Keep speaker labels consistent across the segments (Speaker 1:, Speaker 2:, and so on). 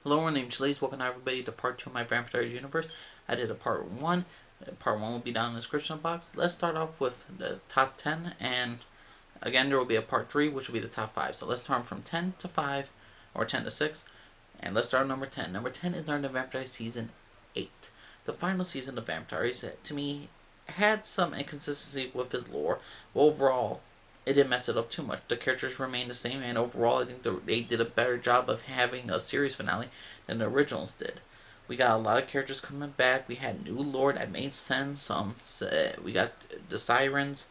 Speaker 1: Hello, my name's Chili's. Welcome everybody to part 2 of my Vampire Diaries universe. I did a part 1. Part 1 will be down in the description box. Let's start off with the top 10, and again there will be a part 3, which will be the top 5. So let's turn from 10 to 5, or 10 to 6, and let's start at number 10. Number 10 is Vampire Diaries Season 8. The final season of Vampire Diaries, to me, had some inconsistency with his lore, but overall, it didn't mess it up too much. The characters remained the same, and overall, I think they did a better job of having a series finale than the originals did. We got a lot of characters coming back. We had new lore that made sense. We got the Sirens,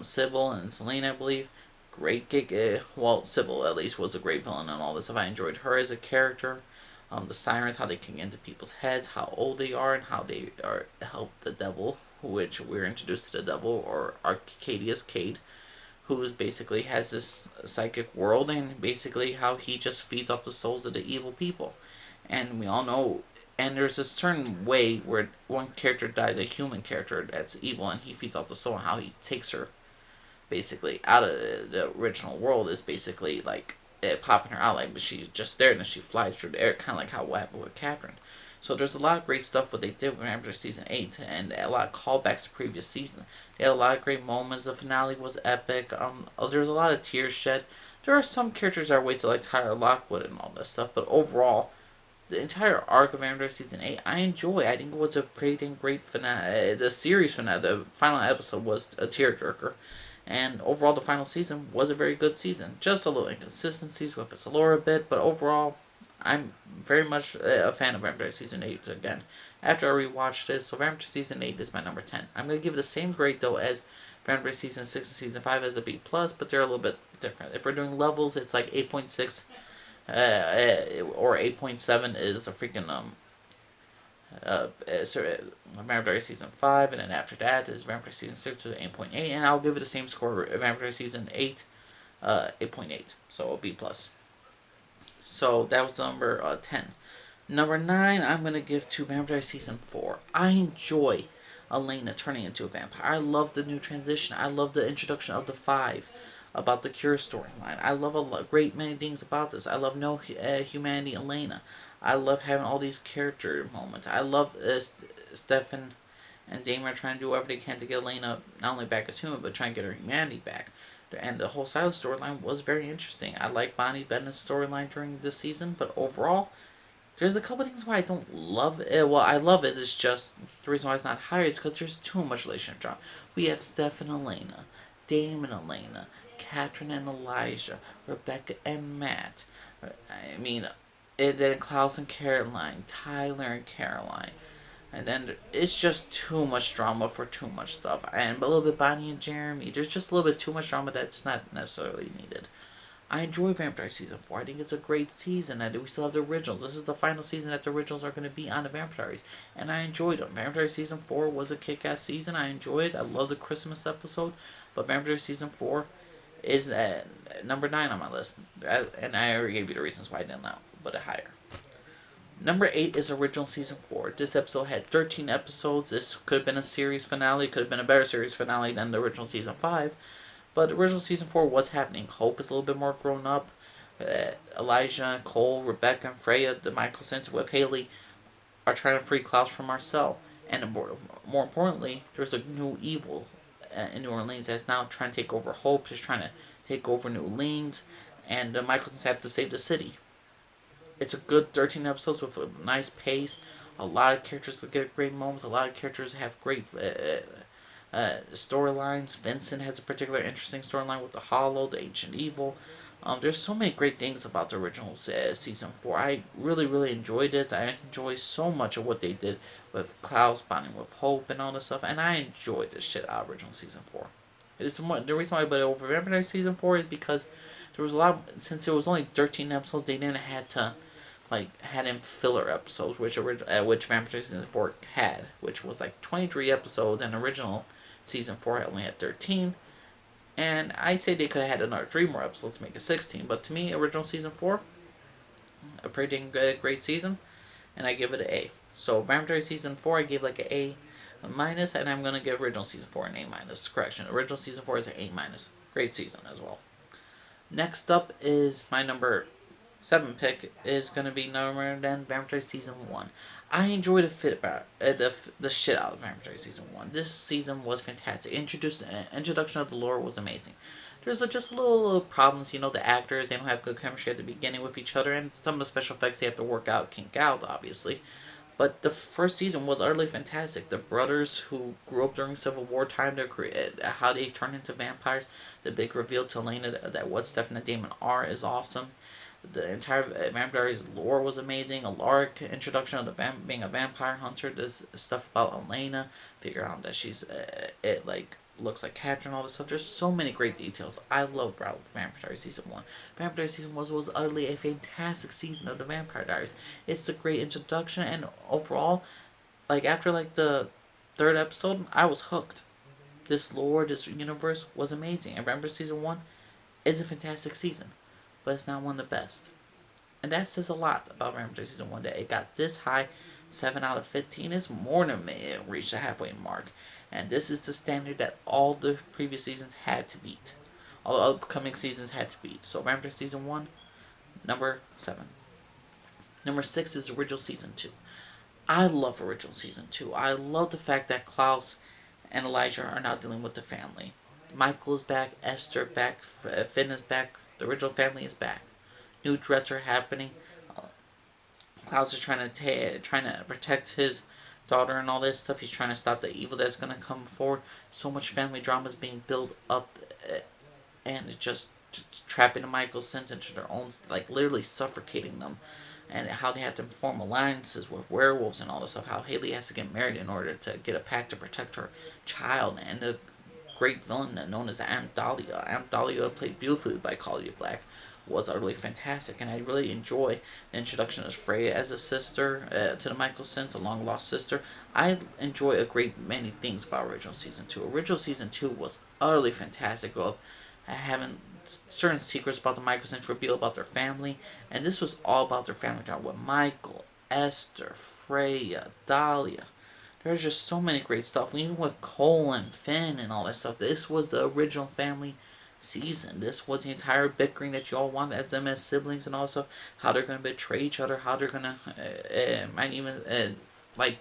Speaker 1: Sybil and Selena, I believe. Great gig. Well, Sybil at least was a great villain and all this stuff. I enjoyed her as a character. The Sirens, how they can get into people's heads, how old they are, and how they are help the devil, which we're introduced to the devil, or Arcadius Cade, who is basically has this psychic world, and basically how he just feeds off the souls of the evil people. And we all know, and there's a certain way where one character dies, a human character that's evil, and he feeds off the soul, and how he takes her basically out of the original world is basically like popping her out, like, but she's just there, and then she flies through the air, kind of like how what happened with Catherine. So there's a lot of great stuff what they did with Vampire Season 8, and a lot of callbacks to previous seasons. They had a lot of great moments. The finale was epic. There's a lot of tears shed. There are some characters that are wasted, like Tyler Lockwood and all that stuff, but overall, the entire arc of Vampire Season 8, I enjoy. I think it was a pretty dang great finale. The series finale, the final episode, was a tearjerker. And overall, the final season was a very good season. Just a little inconsistencies with its lore a bit, but overall, I'm very much a fan of Vampire Season 8 again. After I rewatched this, so Vampire Season 8 is my number 10. I'm going to give it the same grade, though, as Vampire Season 6 and Season 5 as a B+, but they're a little bit different. If we're doing levels, it's like 8.6 or 8.7 is a freaking Vampire Season 5, and then after that is Vampire Season 6 with 8.8, and I'll give it the same score, Vampire Season 8, 8.8, so a B+. So that was number 10. Number 9, I'm going to give to Vampire Season 4. I enjoy Elena turning into a vampire. I love the new transition. I love the introduction of the Five, about the Cure storyline. I love great many things about this. I love No Humanity Elena. I love having all these character moments. I love Stefan and Damon trying to do whatever they can to get Elena not only back as human, but trying to get her humanity back. And the whole Silas storyline was very interesting. I like Bonnie Bennett's storyline during this season, but overall, there's a couple things why I don't love it. Well, I love it. It's just the reason why it's not higher is because there's too much relationship drama. We have Steph and Elena, Dame and Elena, Catherine and Elijah, Rebecca and Matt. I mean, and then Klaus and Caroline, Tyler and Caroline. And then it's just too much drama for too much stuff. And a little bit Bonnie and Jeremy. There's just a little bit too much drama that's not necessarily needed. I enjoy Vampire Season 4. I think it's a great season. And we still have the originals. This is the final season that the originals are going to be on the Vampires. And I enjoyed them. Vampire Season 4 was a kick-ass season. I enjoyed it. I love the Christmas episode. But Vampire Season 4 is at number 9 on my list. And I already gave you the reasons why I didn't put it higher. Number 8 is original Season 4. This episode had 13 episodes. This could have been a series finale. Could have been a better series finale than the original Season 5. But original Season 4, what's happening? Hope is a little bit more grown up. Elijah, Cole, Rebecca, and Freya, the Michael Center with Haley, are trying to free Klaus from Marcel. And more importantly, there's a new evil in New Orleans that's now trying to take over Hope. Just trying to take over New Orleans. And the Michaelsons have to save the city. It's a good 13 episodes with a nice pace. A lot of characters will get great moments. A lot of characters have great storylines. Vincent has a particular interesting storyline with the Hollow, the Ancient Evil. There's so many great things about the original Season 4. I really, really enjoyed it. I enjoy so much of what they did with Klaus bonding with Hope and all this stuff. And I enjoyed the shit out of original Season 4. The reason why I put it over Vampire Season 4 is because there was a lot, since it was only 13 episodes, they didn't have to had in filler episodes, which Vampire Season 4 had, which was like 23 episodes, and original Season 4 only had 13. And I say they could have had another 3 more episodes to make it 16, but to me, original Season 4, a pretty great season, and I give it an A. So Vampire Season 4, I gave like an A minus, and I'm going to give original Season 4 an A minus. Correction, original Season 4 is an A minus. Great season as well. Next up is my number Seventh pick is gonna be no other than Vampire Season 1. I enjoyed the shit out of Vampire Season 1. This season was fantastic. Introduction of the lore was amazing. There's just little problems, the actors, they don't have good chemistry at the beginning with each other, and some of the special effects they have to work out, kink out, obviously. But the first season was utterly fantastic. The brothers who grew up during Civil War time, how they turned into vampires, the big reveal to Elena that what Stefan and Damon are is awesome. The entire Vampire lore was amazing. Alaric introduction of being a vampire hunter. This stuff about Elena, figure out that she's it like looks like Captain, all this stuff. There's so many great details. I love Vampire Season 1. Vampire Season 1 was utterly a fantastic season of the Vampire Diaries. It's a great introduction, and overall, after the third episode, I was hooked. This lore, this universe was amazing. And Vampire Season 1 is a fantastic season, but it's not one of the best. And that says a lot about Vampire Season 1 that it got this high. 7 out of 15 is more than it reached the halfway mark. And this is the standard that all the previous seasons had to beat. All the upcoming seasons had to beat. So Vampire Season 1, number 7. Number 6 is Original Season 2. I love Original Season 2. I love the fact that Klaus and Elijah are now dealing with the family. Michael is back, Esther back, Finn is back, the original family is back. New threats are happening. Klaus is trying to protect his daughter and all this stuff. He's trying to stop the evil that's gonna come forward. So much family drama is being built up, and it's just trapping the Michaelsons into their own, literally suffocating them. And how they have to form alliances with werewolves and all this stuff. How Haley has to get married in order to get a pact to protect her child. And the great villain known as Aunt Dahlia. Aunt Dahlia, played beautifully by Claudia Black, was utterly fantastic. And I really enjoy the introduction of Freya as a sister to the Michaelsons, a long lost sister. I enjoy a great many things about Original Season 2. Original Season 2 was utterly fantastic. Of having certain secrets about the Michaelsons revealed about their family, and this was all about their family drama with Michael, Esther, Freya, Dahlia. There's just so many great stuff. Even with Cole and Finn and all that stuff. This was the original family season. This was the entire bickering that you all want as them as siblings, and also how they're gonna betray each other, how they're gonna might even like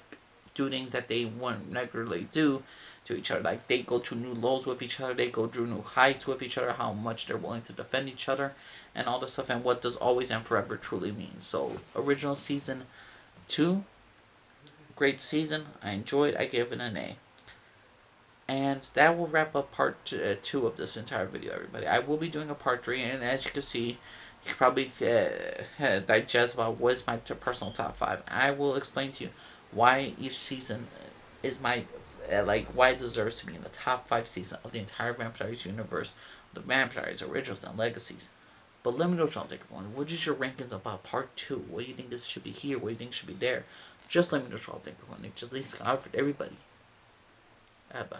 Speaker 1: do things that they wouldn't regularly do to each other. Like they go to new lows with each other, they go to new heights with each other, how much they're willing to defend each other, and all this stuff, and what does always and forever truly mean. So, original season 2, great season. I enjoyed. I gave it an A. And that will wrap up part 2 of this entire video, everybody. I will be doing a part 3, and as you can see, you can probably digest about what is my personal top 5. I will explain to you why each season is my why it deserves to be in the top 5 season of the entire Vampires universe, the Vampires originals and legacies. But let me know what y'all think, everyone. What is your rankings about part 2? What do you think this should be here? What do you think should be there? Just let me know what y'all think, everyone. Just leave out for everybody. Bye bye.